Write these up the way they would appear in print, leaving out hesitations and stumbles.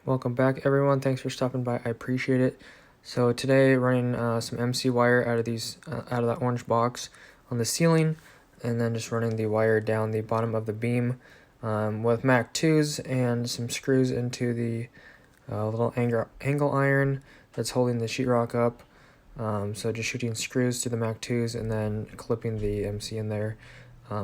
Welcome back, everyone. Thanks for stopping by. I appreciate it. So today, running some MC wire out of that orange box on the ceiling, and then just running the wire down the bottom of the beam with Mac 2s and some screws into the little angle iron that's holding the sheetrock up. So just shooting screws to the Mac 2s and then clipping the MC in there.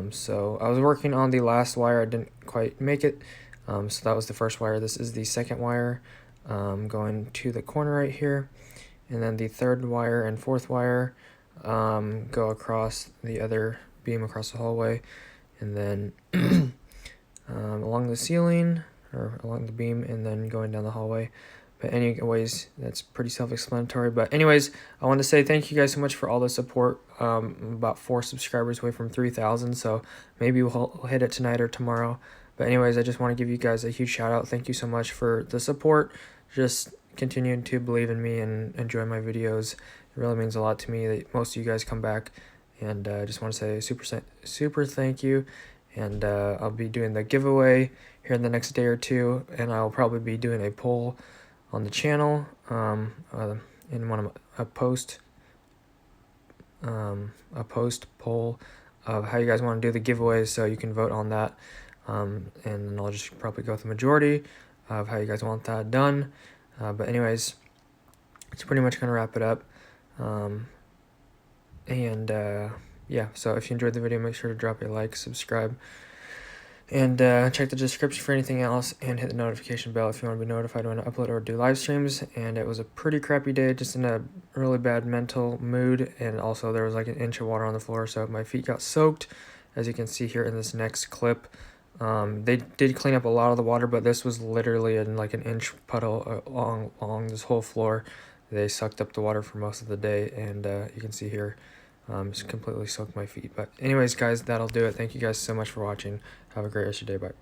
So I was working on the last wire. I didn't quite make it. So that was the first wire. This is the second wire going to the corner right here. And then the third wire and fourth wire go across the other beam across the hallway. And then along the ceiling or along the beam and then going down the hallway. But anyways, that's pretty self-explanatory. But anyways, I want to say thank you guys so much for all the support. About 4 subscribers away from 3,000, so maybe we'll hit it tonight or tomorrow. But anyways, I just want to give you guys a huge shout out. Thank you so much for the support. Just continuing to believe in me and enjoy my videos. It really means a lot to me that most of you guys come back. And I just want to say super thank you. And I'll be doing the giveaway here in the next day or two. And I'll probably be doing a poll on the channel in one of a post poll of how you guys want to do the giveaways, so you can vote on that. And then I'll just probably go with the majority of how you guys want that done. But anyways, it's pretty much gonna wrap it up. Yeah, so if you enjoyed the video, make sure to drop a like, subscribe, and check the description for anything else, and hit the notification bell if you want to be notified when I upload or do live streams. And it was a pretty crappy day, just in a really bad mental mood, and also there was like an inch of water on the floor, so my feet got soaked, as you can see here in this next clip. They did clean up a lot of the water, but this was literally like an inch puddle along this whole floor. They sucked up the water for most of the day, and you can see here, just completely soaked my feet. But anyways, guys, that'll do it. Thank you guys so much for watching. Have a great rest of your day. Bye.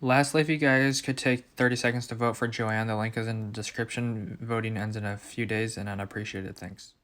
Lastly, if you guys could take 30 seconds to vote for Joanne, the link is in the description. Voting ends in a few days, and I'd appreciate it. Thanks.